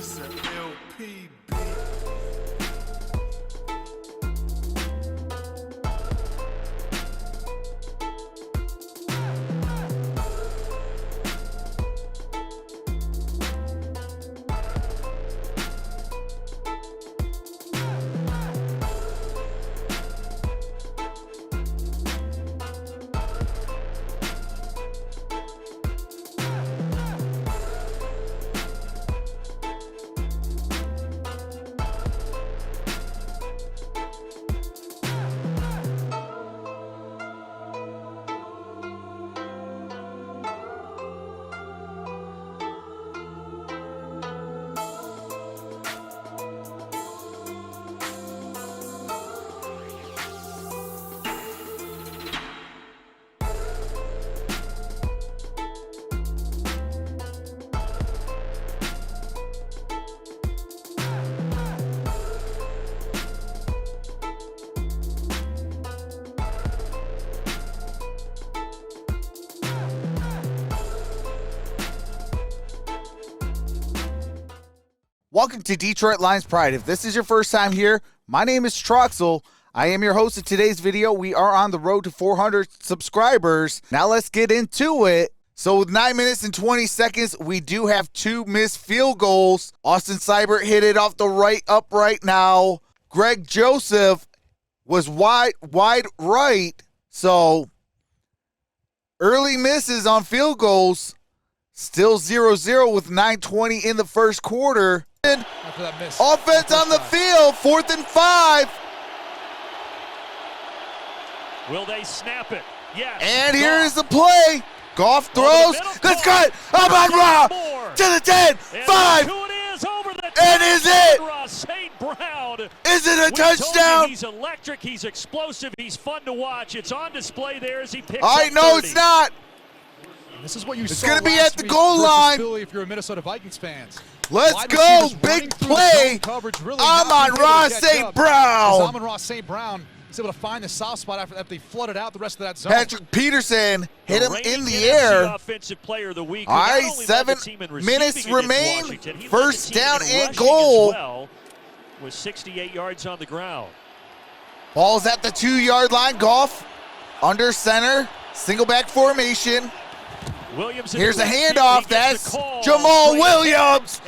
This a LP Welcome to Detroit Lions Pride. If this is your first time here, my name is Troxel. I am your host of today's video. We are on the road to 400 subscribers. Now let's get into it. So with 9 minutes and 20 seconds, we do have 2 missed field goals. Austin Seibert hit it off the right upright now. Greg Joseph was wide right. So early misses on field goals. Still 0-0 with 9:20 in the first quarter. After that miss. Offense on the field, 4th and 5. Will they snap it? Yes. And here is the play. Goff throws. Let's cut. I'm on Raw. To the 10. 5. Who it is over the top. And is it? St. Brown. Is it a touchdown? He's electric. He's explosive. He's fun to watch. It's on display there as he picks I up know 30. it's not. This is what you It's saw going to be last at the week goal versus line. Philly if you're a Minnesota Vikings fans. Let's Wide go. receivers Big running through play. zone coverage, really I'm not on being able to Ross catch St. up. Brown. Amon-Ra St. Brown is able to find the soft spot after they flooded out the rest of that zone. Patrick Peterson hit him reigning in the NFC air. Offensive player of the week. All right, Not only led 7 the team in receiving minutes against remain. Washington, he led the First team down in and rushing goal. as well, with 68 yards on the ground. Ball's at the 2-yard line. Goff under center. Single back formation. Williams. Here's a handoff. That's Jamal Williams.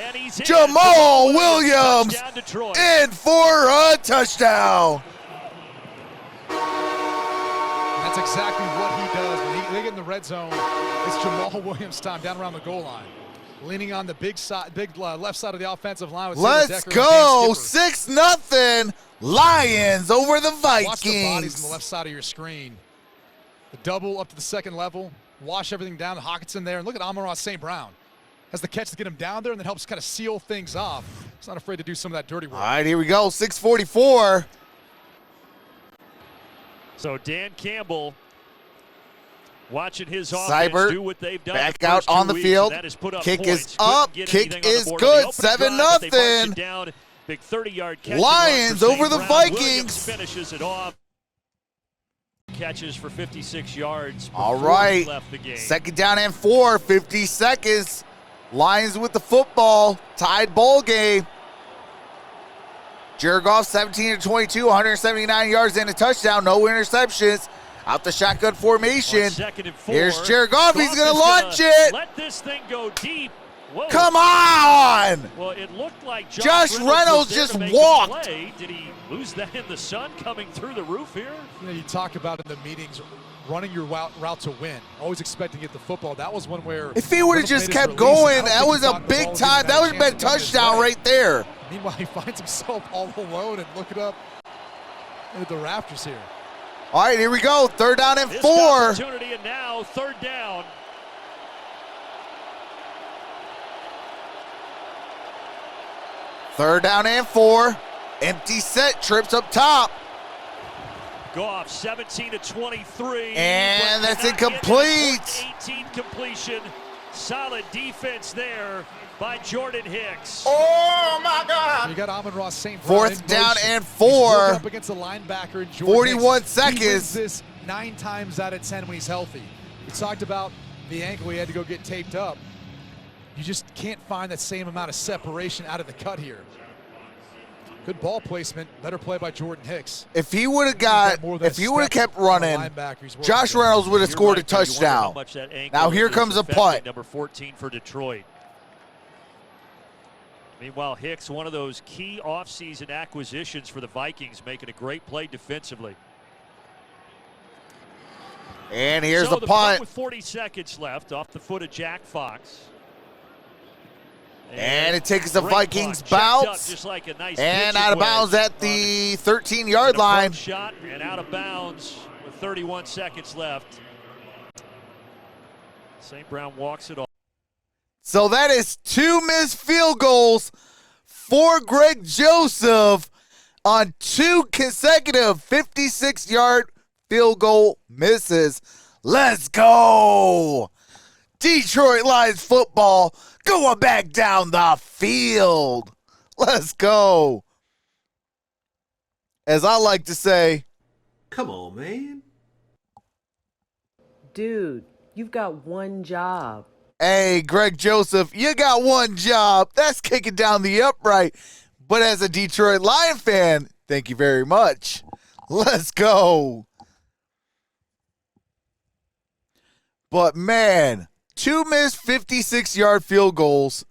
Jamal Williams in for a touchdown. That's exactly what he does. When they get in the red zone, it's Jamal Williams' time down around the goal line. Leaning on the big left side of the offensive line. With Let's go. 6-0 Lions over the Vikings. Watch the bodies on the left side of your screen. The double up to the second level. Wash everything down. Hawkinson there. And look at Amon-Ra St. Brown. Has the catch to get him down there and then helps kind of seal things off. He's not afraid to do some of that dirty work. All right, here we go. 6:44. So Dan Campbell watching his Seibert offense do what they've done. back the out first on 2 the weeks, field. and that is put up Kick points. is up. Couldn't get Kick anything on the is board. good. The opening 7-0. drive, but they march it down. Big 30-yard catch. Lions for St. over the Brown. Vikings. Williams finishes it off. Catches for 56 yards. All before right. he left the game. 2nd down and 4. 50 seconds. Lions with the football. Tied ball game. Jared Goff 17-22, 179 yards and a touchdown. No interceptions. Out the shotgun formation. 2nd and 4. Here's Jared Goff. He's going to is launch gonna it. Let this thing go deep. Whoa. Come on. Well, it looked like Josh was Reynolds there just to make a walked. play. Did he lose that in the sun coming through the roof here? You know, you talk about in the meetings running your route to win, always expecting to get the football. That was one where If he would have just kept going, that was a big time. That would have been a touchdown right there. Meanwhile, he finds himself all alone and look it up at the rafters here. All right, here we go. 3rd down and 4. Opportunity, and now 3rd down. Third down and 4. Empty set. Trips up top. Goff 17-23. And but that's cannot get incomplete. 18 completion. Solid defense there by Jordan Hicks. Oh, my God. You got Amon-Ra St. Brown. 4th down and He's 4. working up against a linebacker in Jordan 41 Hicks. seconds. He wins this 9 times out of 10 when he's healthy. We talked about the ankle he had to go get taped up. you just can't find that same amount of separation out of the cut here. Good ball placement, better play by Jordan Hicks. If he would have kept running, Josh Reynolds would have scored a touchdown. Now here comes a punt. Number 14 for Detroit. Meanwhile, Hicks, one of those key offseason acquisitions for the Vikings, making a great play defensively. And here's so the punt. With 40 seconds left off the foot of Jack Fox. And it takes the Vikings bounce. Just like a nice and out of bounds at the 13-yard line. Shot and out of bounds with 31 seconds left. St. Brown walks it off. So that is 2 missed field goals for Greg Joseph on 2 consecutive 56-yard field goal misses. Let's go. Detroit Lions football going back down the field. Let's go. As I like to say, come on, man. Dude, you've got one job. Hey, Greg Joseph, you got one job. That's kicking down the upright. But as a Detroit Lion fan, thank you very much. Let's go. But, man, 2 missed 56-yard field goals.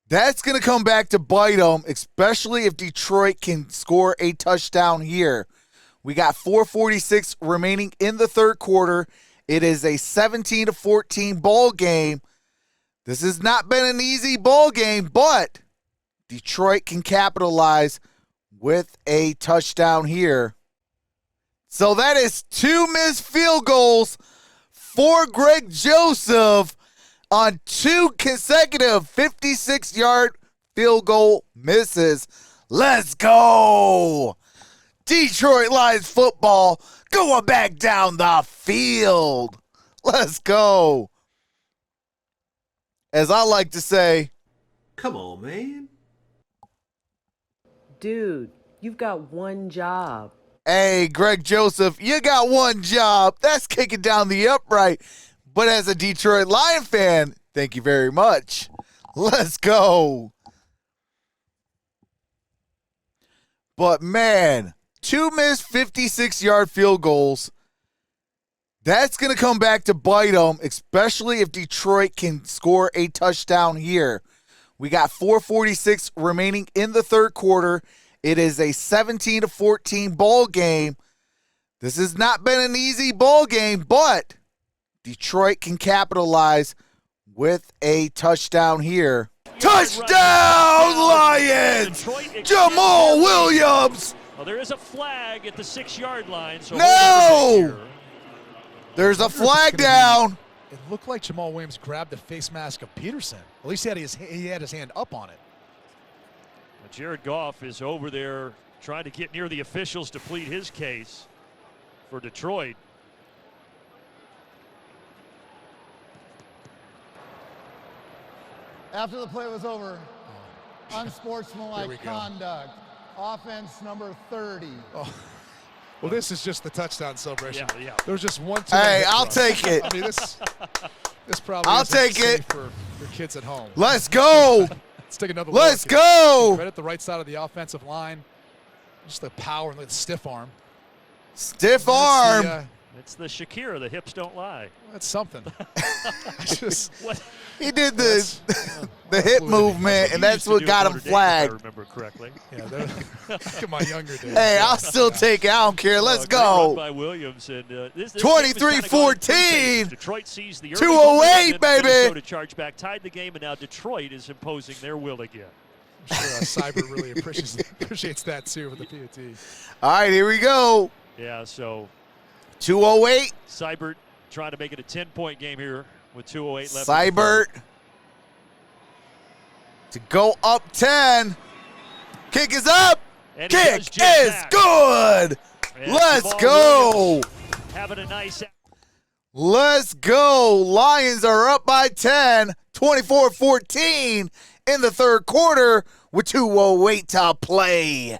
That's going to come back to bite them, especially if Detroit can score a touchdown here. We got 4:46 remaining in the third quarter. It is a 17-14 ball game. This has not been an easy ball game, but Detroit can capitalize with a touchdown here. So that is 2 missed field goals for Greg Joseph on 2 consecutive 56-yard field goal misses. Let's go. Detroit Lions football going back down the field. Let's go. As I like to say, come on, man. Dude, you've got one job. Hey, Greg Joseph, you got one job. That's kicking down the upright. But as a Detroit Lion fan, thank you very much. Let's go. But, man, 2 missed 56-yard field goals. That's going to come back to bite them, especially if Detroit can score a touchdown here. We got 4:46 remaining in the third quarter. It is a 17-14 ball game. This has not been an easy ball game, but Detroit can capitalize with a touchdown here. Touchdown, Lions! Jamal Williams! Well, there is a flag at the 6-yard line. So no! There's a flag down. It looked like Jamal Williams grabbed the face mask of Peterson. At least he had his hand up on it. Jared Goff is over there trying to get near the officials to plead his case for Detroit. After the play was over, unsportsmanlike conduct, offense number 30. Oh. Well, this is just the touchdown celebration. Yeah. There's just one. Hey, I'll take it. I mean, this probably. I'll take it for your kids at home. Let's go. Let's take another Let's look. go. Right at the right side of the offensive line. Just the power and the stiff arm. Stiff arm. It's the Shakira. The hips don't lie. That's something. He did the hip movement, and that's what got him flagged. If I remember correctly. Yeah, look at my younger days. Hey, I'll still take it. I don't care. Let's go. By Williams and this 23-14. Detroit sees the 2:08, baby. Minnesota chargeback tied the game, and now Detroit is imposing their will again. I'm sure Cyber really appreciates that too with the PAT. All right, here we go. Yeah, so 2:08. Seibert trying to make it a 10-point game here with 2:08 left. Seibert to go up 10. Kick is up. And Kick is good. And Let's Jamal go. Williams having a nice. Let's go. Lions are up by 10, 24-14 in the third quarter with 2:08 to play.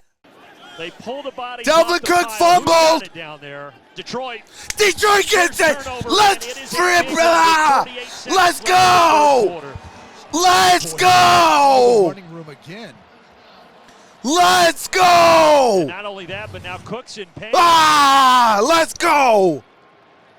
They pull the body. Dalvin Cook fumbled. It down there. Detroit gets it. turnover, Let's and it is rip. a Let's go. Let's Boy, go! running room again. Let's go! Not only that, but now Cook's in pain. Ah! Let's go!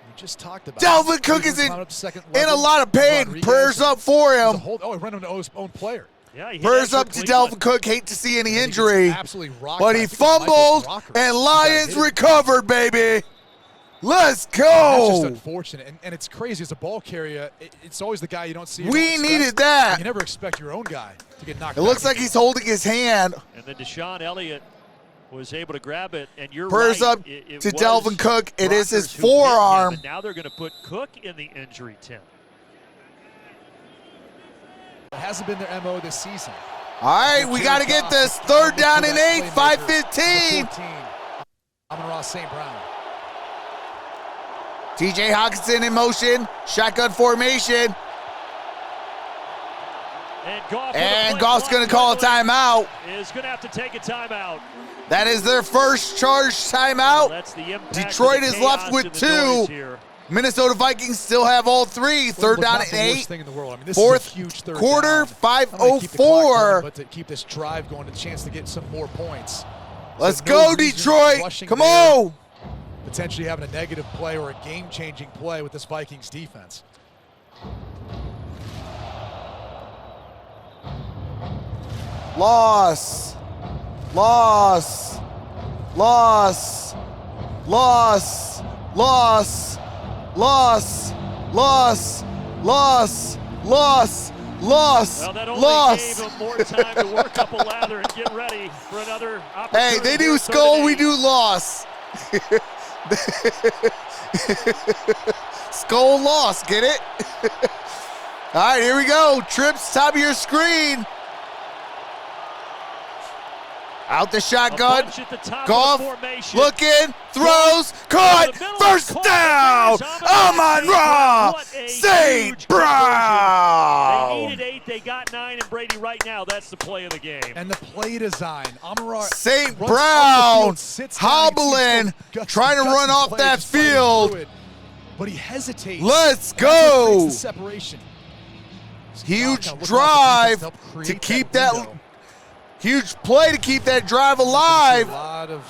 We just talked about Dalvin Cook is in a lot of pain. Rodriguez Prayers up for is a him. hold, oh, he ran into his own player. Yeah, he hit Prayers that up for to Cleveland. Dalvin Cook. Hate to see any And he gets injury. absolutely rocked But by, he I think it was Michael fumbled, Brockers. and He got Lions hit. recovered, baby. Let's That's just go. unfortunate, and it's crazy as a ball carrier. It's always the guy you don't see. You We don't expect. needed that. You never expect your own guy to get knocked. It looks like he's holding his hand. And then Deshaun Elliott was able to grab it, and you're Prayers right. up it to was Dalvin Cook. It is his Brockers who hit him, forearm. and now they're going to put Cook in the injury tent. It hasn't been their MO this season. All right, we got to get this. 3rd down and 8, 5:15. Amon-Ra St. Brown. TJ Hawkinson in motion. Shotgun formation. And Goff's going to call a timeout. Is going to have to take a timeout. That is their first charge timeout. That's the impact Detroit of the is left chaos with and the 2. noise here. Minnesota Vikings still have all 3. 3rd down and 8. Thing in the world. I mean, this Fourth is a huge third quarter, down. Not only keep the clock 5:04. going, but to keep this drive going, a chance to get some more points. Let's So go, no reason Detroit. rushing Come there, on. Potentially having a negative play or a game-changing play with this Vikings defense. Loss. Loss. Loss. Loss. Loss. Loss. Loss. Loss. Loss. Loss. Well, that only Loss. gave him more time to work up a lather and get ready for another opportunity. Hey, they do here, skull, third we and do loss. Skull loss, get it? All right, here we go. Trips, top of your screen. Out the A shotgun. bunch at the top Goff of the formation. looking, throws, caught, the middle, first caught, down. and there's Amon-Ra What a St. huge Brown. They needed 8, they got 9, and Brady right now, that's the play of the game. And the play design. Amon-Ra St. runs up the Brown field, sits down, you can see hobbling, some trying to run gutsy off play, that just fighting field. through it. But he hesitates. Let's And that's what go. creates the separation. Huge Kind of looking off the defense drive help create to keep that window. huge play to keep that drive A alive. lot of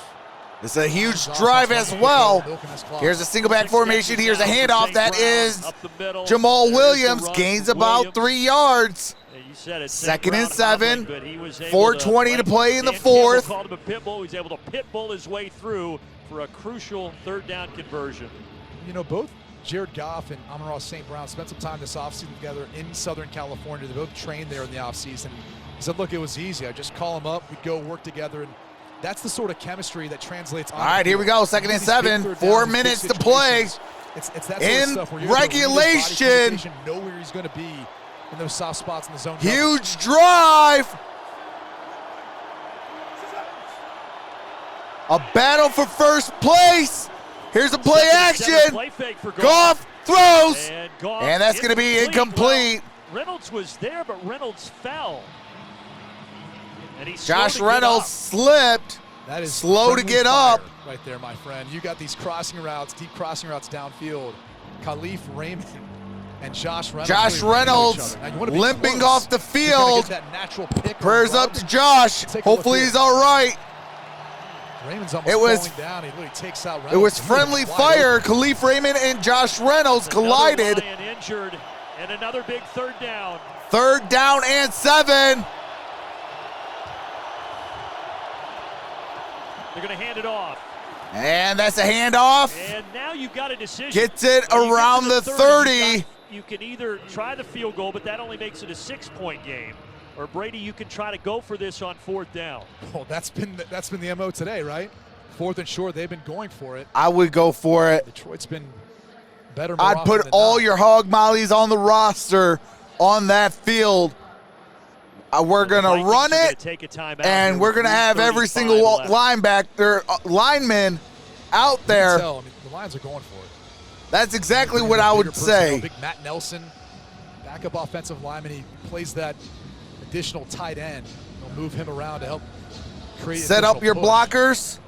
It's a huge offense drive running as the well. ball, milking this clock. Here's a single back 6 formation. catches Here's a now for handoff. St. That Brown, is up the middle. Jamal There's the Williams. run Gains for about Williams. 3 yards. Yeah, you said it. Second St. and Brown 7. hobbling, but he was able 4:20 to play in the Dan Campbell fourth. called him a pit bull. He was able to pit bull his way through for a crucial 3rd down conversion. You know, both Jared Goff and Amon-Ra St. Brown spent some time this offseason together in Southern California. They both trained there in the offseason. He said, look, it was easy. I just call them up. We'd go work together. And that's the sort of chemistry that translates on. All right, here we go. 2nd and 7. 4 minutes to play. It's that sort In of stuff where you're able to read his body regulation. communication, know where he's going to be in those soft spots in the zone. Huge drive. A battle for first place. Here's a play Second and 7, action. play fake for Goff throws. And, Goff And that's going to be incomplete. Well, Reynolds was there, but Reynolds fell. And he's Josh Reynolds slipped. That is slow to friendly get fire up. right there, my friend. You got these crossing routes, deep crossing routes downfield. Khalif Raymond and Josh Reynolds. Josh really know each Reynolds other. Now, you wanna be limping close. off the You're gonna field. get that natural pick or Prayers rub. up to Josh. Take a look Hopefully here. he's all right. Raymond's almost It was- falling down. He literally takes out Reynolds. It was He friendly wide fire. open. Khalif Raymond and Josh Reynolds collided. Another Lion injured, and another big 3rd down. 3rd down and 7. They're going to hand it off. And that's a handoff. And now you've got a decision. Gets it When you get to around the 30. You can either try the field goal, but that only makes it a 6-point game. Or Brady, you can try to go for this on 4th down. Well, that's been the MO today, right? 4th and short, they've been going for it. I would go for it. Detroit's been better. More I'd often put than all not. your hog mollies on the roster on that field. We're The going to Vikings run are gonna it, take a timeout and here we're with going to have every 3:35 single left. linebacker, lineman out You can there. tell, I mean, the Lions are going for it. That's exactly Big what I bigger would personnel, say. Big Matt Nelson, backup offensive lineman. He plays that additional tight end. They'll move him around to help create. Set up additional your push. blockers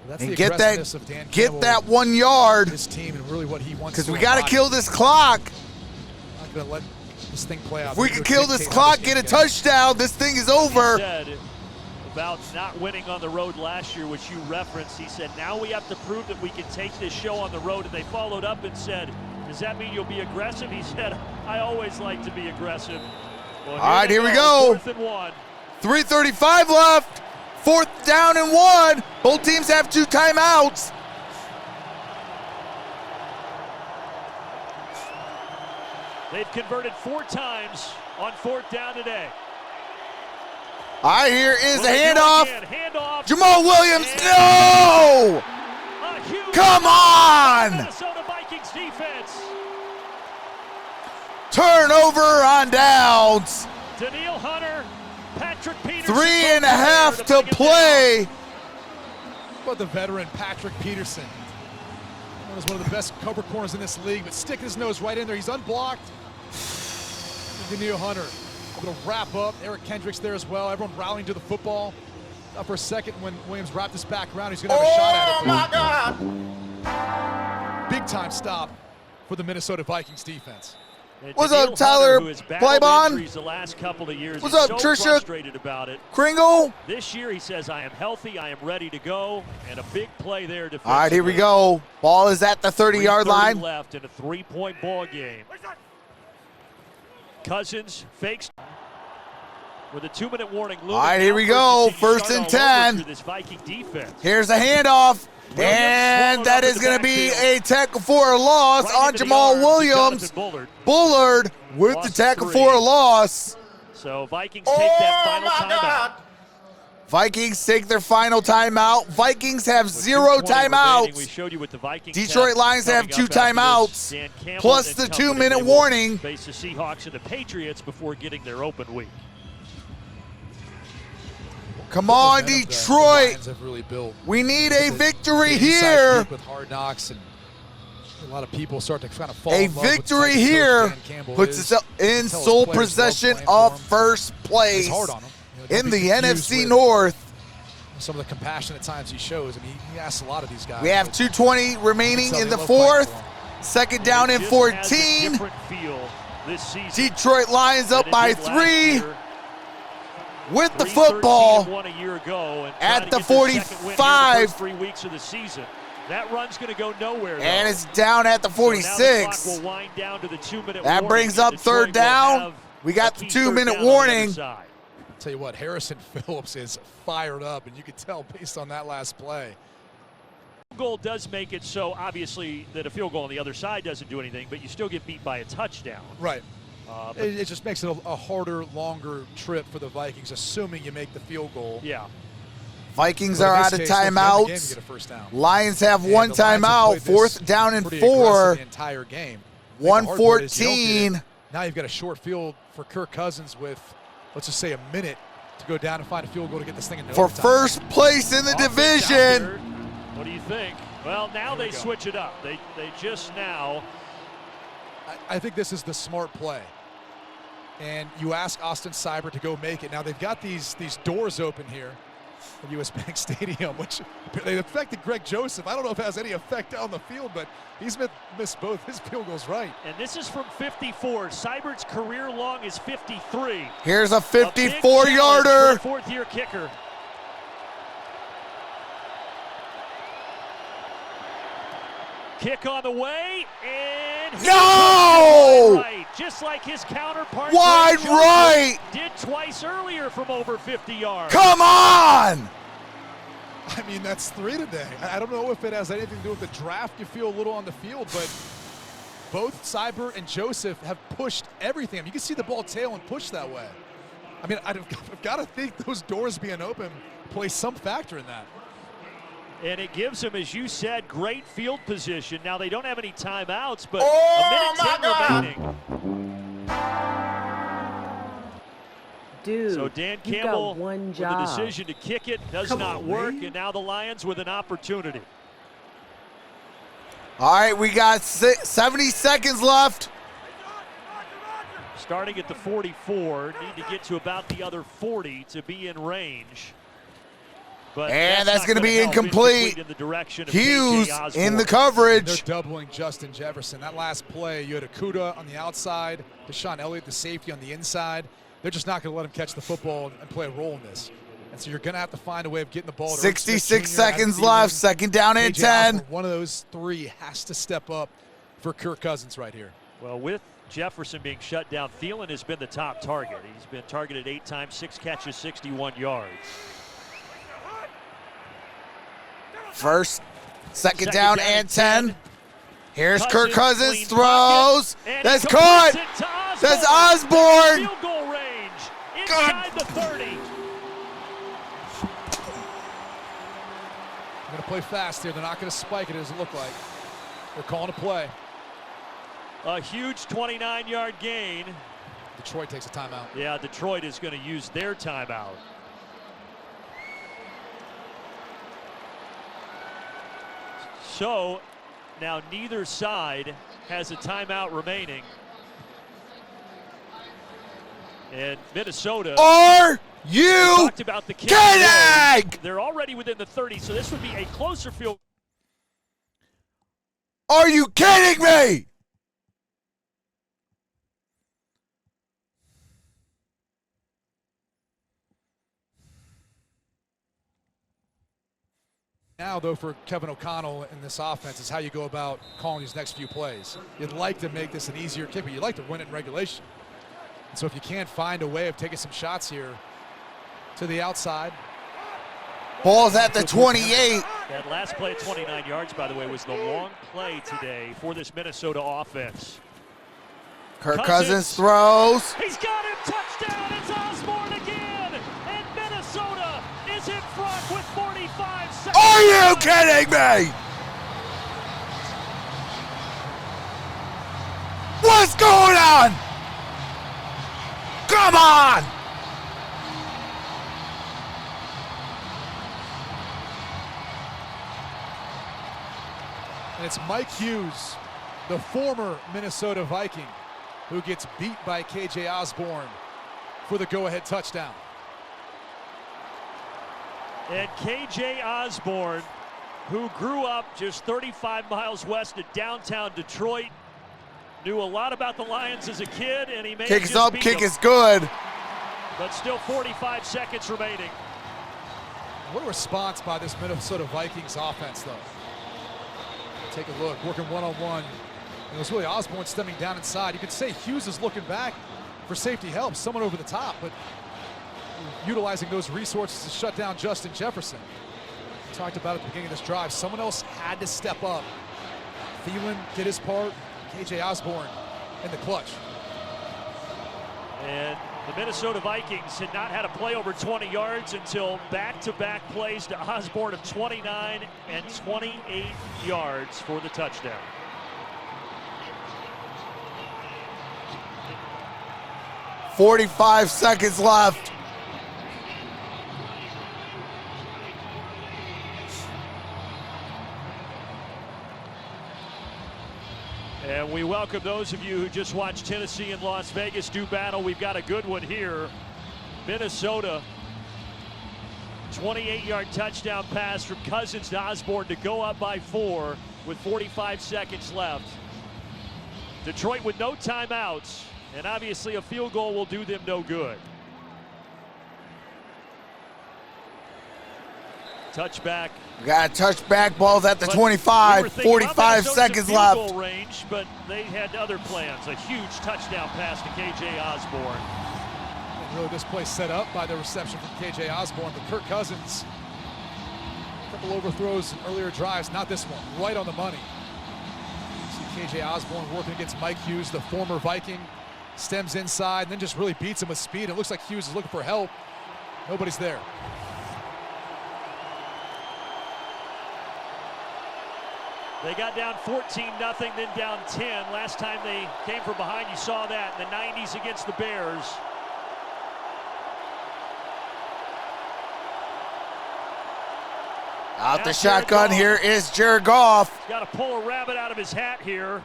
That's and the get aggressiveness of Dan that, Campbell, get that 1 yard, This team and really what he wants. because to we got to embody. kill this clock. Not going to let this thing play out. If we can kill this clock, get a touchdown, this thing is over. He said about not winning on the road last year, which you referenced, he said, now we have to prove that we can take this show on the road. And they followed up and said, does that mean you'll be aggressive? He said, I always like to be aggressive. Well, all right, here we go. 4th and 1. 3:35 left. 4th down and 1. Both teams have 2 timeouts. They've converted 4 times on 4th down today. All right, here is Will a they do it handoff. again? Handoff. Jamal Williams, And no! a huge Come on! Minnesota Vikings defense. Turnover on downs. Daniil Hunter, Patrick Peterson. 3.5 to play. How about the veteran Patrick Peterson? Known as one of the best cover corners in this league, but sticking his nose right in there. He's unblocked. Daniil Hunter able to wrap up. Eric Kendricks there as well. Everyone rallying to the football. Now for a second, when Williams wrapped this back around, he's going to have a shot at it. Oh, my God. Big time stop for the Minnesota Vikings defense. And What's Daniil up, Tyler Hunter, who has battled Playbon? injuries the last couple of years. What's He's up, so Trisha? frustrated about it. Kringle. This year, he says, I am healthy, I am ready to go, and a big play there defensively. All right, here we go. Ball is at the 30-yard 3:30 line. left in a 3-point ball game. Cousins fakes with a 2-minute warning looming. All right, here now we for go. continued 1st start and all over 10. through this Viking defense. Here's a handoff. Williams And swallowed that up is in the going to be backfield. a tackle for a loss Right on into the Jamal arms of Williams. Jonathan Bullard. Bullard with the Lost tackle 3. for a loss. So Vikings take that final timeout. Vikings take their final timeout. Vikings have With 0 2:20 remaining, we timeouts. showed you what the Vikings Detroit Lions have coming 2 up after timeouts, this. Dan Campbell plus and the company, 2-minute they will warning. Face the Seahawks and the Patriots before getting their open week. Come on, Momentum that the Detroit. Lions have really built. We need a victory The inside here. peak with Hard Knocks, and a lot of people start to kind of fall A in love with victory the type of coach here Dan Campbell puts is. us in Tell his sole players love possession playing of for him. first It's place hard on him. Don't in be the confused NFC with North. Some of the compassion at times he shows. I mean, he asks a lot of these guys. We have but 2:20 remaining tell in they the love fighting 4th. for him. 2nd down It and just 14. has a different feel this season Detroit Lions up than it by did last 3 year. with the 3-13 football. and won a year ago and At trying to the get their second win here in the 45. first 3 weeks of the season. That run's going to go nowhere. And though. it's down at the So now the 46. clock will wind down to the 2-minute That warning, brings and up Detroit 3rd will down. have We got a the key 3rd 2-minute down on the other warning. side. Tell you what, Harrison Phillips is fired up, and you could tell based on that last play. Goal does make it so obviously that a field goal on the other side doesn't do anything, but you still get beat by a touchdown. Right. But It just makes it a harder, longer trip for the Vikings, assuming you make the field goal. yeah, Vikings But in are this out of case, look, every game you timeouts. get a first down. Lions have And 1 the Lions have timeout. played this 4th down and pretty 4. aggressive the entire game. I think the hard part is you don't get it. 1:14. Now you've got a short field for Kirk Cousins with, let's just say, a minute to go down and find a field goal to get this thing in For overtime. first place in the Offense out division. there. What do you think? Well, now they switch it up. They just now. I think this is the smart play. And you ask Austin Seibert to go make it. Now they've got these doors open here at US Bank Stadium, which they affected Greg Joseph. I don't know if it has any effect on the field, but he's missed both his field goals right. And this is from 54. Seibert's career long is 53. Here's a A big challenge 54-yarder. for a 4th-year kicker. Kick on the way, and he No! wide right, just like his counterpart Wide Greg Joseph right. did twice earlier from over 50 yards. Come on! I mean, that's 3 today. I don't know if it has anything to do with the draft. You feel a little on the field, but both Seibert and Joseph have pushed everything. I mean, you can see the ball tail and push that way. I mean, I've got to think those doors being open plays some factor in that. And it gives them, as you said, great field position. Now they don't have any timeouts, but a minute 10 remaining. Dude, So Dan you've Campbell got one with job. the decision to kick it does Come not on, work, man. and now the Lions with an opportunity. All right, we got 70 seconds left. Starting at the 44, need to get to about the other 40 to be in range. But And that's not going to be help incomplete. in the direction of Hughes KJ in the Osborne. coverage. They're doubling Justin Jefferson. That last play, you had Okudah on the outside, Deshaun Elliott, the safety, on the inside. They're just not going to let him catch the football and play a role in this. And so you're going to have to find a way of getting the ball to 66 seconds left. Second down and KJ 10. Osborne, one of those three has to step up for Kirk Cousins right here. Well, with Jefferson being shut down, Thielen has been the top target. He's been targeted 8 times, 6 catches, 61 yards. Second down and 10. Here's Kirk Cousins, clean throws. pocket, and That's he caught. completes it to That's Osborne. Osborne. Field goal range inside the 30. They're going to play fast here. They're not going to spike it, as it look like. They're calling a play. A huge 29-yard gain. Detroit takes a timeout. Yeah, Detroit is going to use their timeout. So now neither side has a timeout remaining. And Minnesota Are you talked about the kidding? They're already within the 30, so this would be a closer field. Are you kidding me? Now, though, for Kevin O'Connell in this offense is how you go about calling these next few plays. You'd like to make this an easier kick, but you'd like to win it in regulation. And so if you can't find a way of taking some shots here to the outside. Ball's at the 28. That last play at 29 yards, by the way, was the long play today for this Minnesota offense. Kirk Cousins throws. He's got him. Touchdown. It's Osborne again. And Minnesota is in front with 45 seconds. Are you kidding me? What's going on? Come on! And it's Mike Hughes, the former Minnesota Viking, who gets beat by KJ Osborne for the go-ahead touchdown. And KJ Osborne, who grew up just 35 miles west of downtown Detroit, knew a lot about the Lions as a kid, and he may Kick have is just up, beat kick them. is good. But still 45 seconds remaining. What a response by this Minnesota Vikings offense, though. Take a look, working one-on-one. It was really Osborne stemming down inside. You could say Hughes is looking back for safety help, someone over the top, but utilizing those resources to shut down Justin Jefferson. We talked about at the beginning of this drive, someone else had to step up. Thielen did his part, KJ Osborne in the clutch. And the Minnesota Vikings had not had a play over 20 yards until back-to-back plays to Osborne of 29 and 28 yards for the touchdown. $45 seconds left. And we welcome those of you who just watched Tennessee and Las Vegas do battle. We've got a good one here. Minnesota, 28-yard touchdown pass from Cousins to Osborne to go up by 4 with 45 seconds left. Detroit with no timeouts, and obviously a field goal will do them no good. Touchback. We got a touchback, ball's at the But 25, we were thinking 45 about seconds field left. goal range, but they had other plans. A huge touchdown pass to KJ Osborne. And really this play set up by the reception from KJ Osborne, but Kirk Cousins, a couple overthrows in earlier drives, not this one, right on the money. See KJ Osborne working against Mike Hughes, the former Viking, stems inside and then just really beats him with speed. It looks like Hughes is looking for help. Nobody's there. They got down 14-0, then down 10. Last time they came from behind, you saw that in the 90s against the Bears. Out the Now shotgun, Jared here is Jared Goff. He's got to pull a rabbit out of his hat here.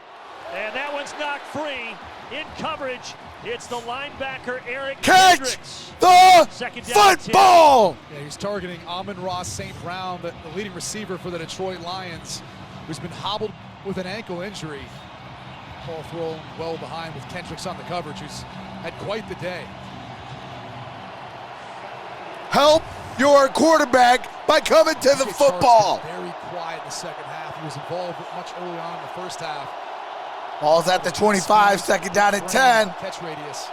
And that one's knocked free. In coverage It's the linebacker, Eric Catch Hendricks. the Second down and 10. football! Yeah, he's targeting Amon-Ra St. Brown, the leading receiver for the Detroit Lions, who's been hobbled with an ankle injury. Ball thrown well behind with Kendricks on the coverage, who's had quite the day. Help your quarterback by coming to the Charles football. Very quiet in the second half. He was involved much early on in the first half. Ball's at the 25, second down and 10. Catch radius.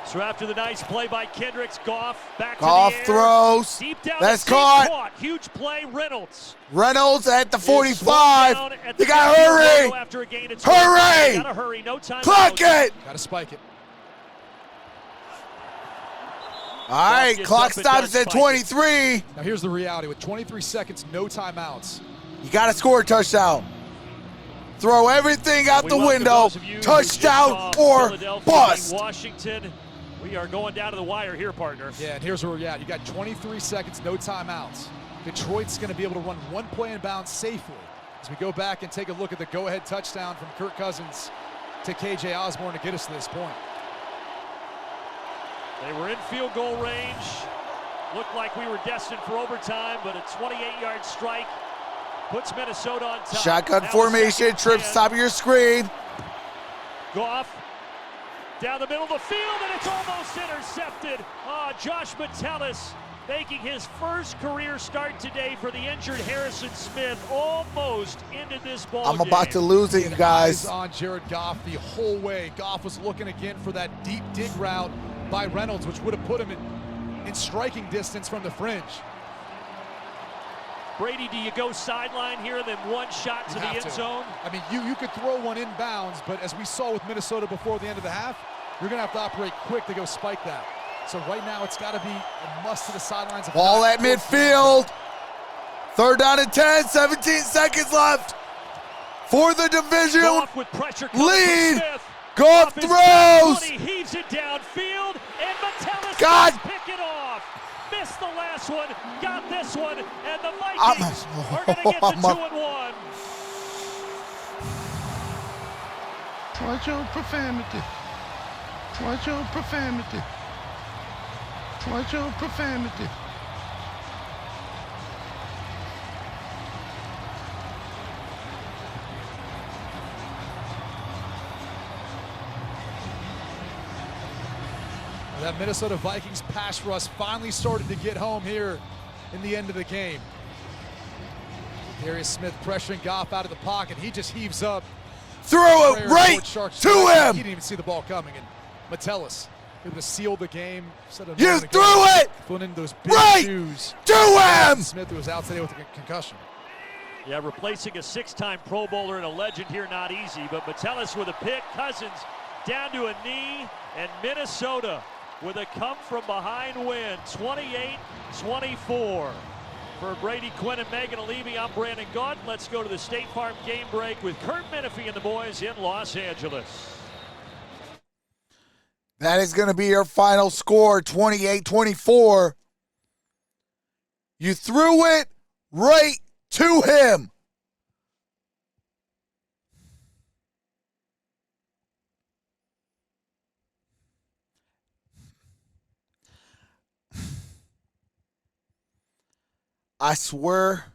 So after the nice play by Kendricks, Goff back Goff to the air. throws. Deep down That's the seam, caught. Huge play, Reynolds. Reynolds at the Is 45. slowed down at You the got to midfield hurry. logo after a gain of 12. Hurry. Gotta hurry, no time. Clock it. Got to spike it. All right, gets clock up and stops does at spike it. 23. Now here's the reality. With 23 seconds, no timeouts. You got to score a touchdown. Throw everything out We the welcome window. those of you who just Touchdown saw or Philadelphia bust. beat Washington. We are going down to the wire here, partner. Yeah, and here's where we're at. You got 23 seconds, no timeouts. Detroit's going to be able to run one play in bounds safely. As we go back and take a look at the go-ahead touchdown from Kirk Cousins to KJ Osborne to get us to this point. They were in field goal range. Looked like we were destined for overtime, but a 28-yard strike puts Minnesota on top. Shotgun Now formation, the second trips man. top of your screen. Goff down the middle of the field, and it's almost intercepted. Josh Metellus making his first career start today for the injured Harrison Smith. Almost ended this ball I'm about to lose it, you guys. Eyes on Jared Goff the whole way. Goff was looking again for that deep dig route by Reynolds, which would have put him in striking distance from the fringe. Brady, do you go sideline here, then one shot to You the have end to. zone? I mean, you could throw one inbounds, but as we saw with Minnesota before the end of the half, you're going to have to operate quick to go spike that. So right now, it's got to be a must to the sidelines. Ball at midfield. Third down and 10, 17 seconds left for the division Goff with pressure coming lead. from Smith. Goff Off his back foot, throws. he heaves it downfield, and Metellus God. does pick it off. Missed the last one, got this one, and the Vikings are going to get to 2-1. Watch your profanity. Watch your profanity. Watch your profanity. That Minnesota Vikings pass rush finally started to get home here in the end of the game. Darius Smith pressuring Goff out of the pocket. He just heaves up. Throw it right to He him. didn't even see the ball coming. And Metellus able to seal the game. You threw it Filling in those big right shoes. to him. Smith, who was out today with a concussion. Yeah, replacing a six-time Pro Bowler and a legend here, not easy. But Metellus with a pick, Cousins down to a knee, and Minnesota with a come-from-behind win, 28-24. For Brady Quinn and Megan Levy, I'm Brandon Gaunt. Let's go to the State Farm game break with Kurt Menefee and the boys in Los Angeles. That is going to be your final score, 28-24. You threw it right to him. I swear,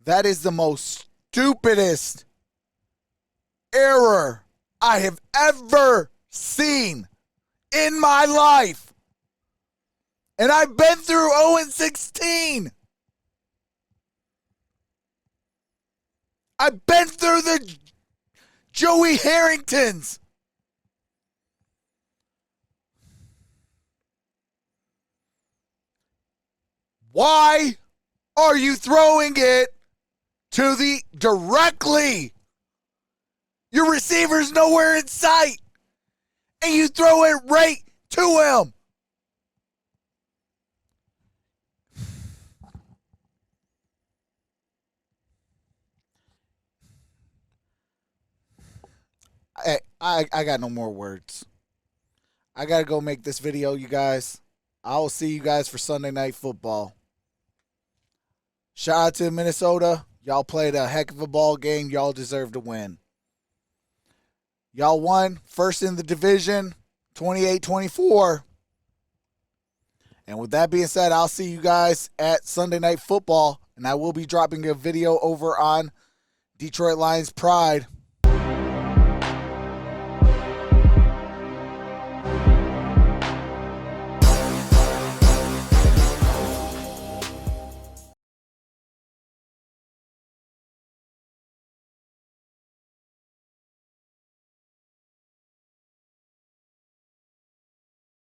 that is the most stupidest error I have ever seen in my life. And I've been through 0-16. I've been through the Joey Harringtons. Why are you throwing it to the directly? Your receiver's nowhere in sight. And you throw it right to him. I got no more words. I got to go make this video, you guys. I will see you guys for Sunday Night Football. Shout out to Minnesota. Y'all played a heck of a ball game. Y'all deserve to win. Y'all won, first in the division, 28-24. And with that being said, I'll see you guys at Sunday Night Football, and I will be dropping a video over on Detroit Lions Pride.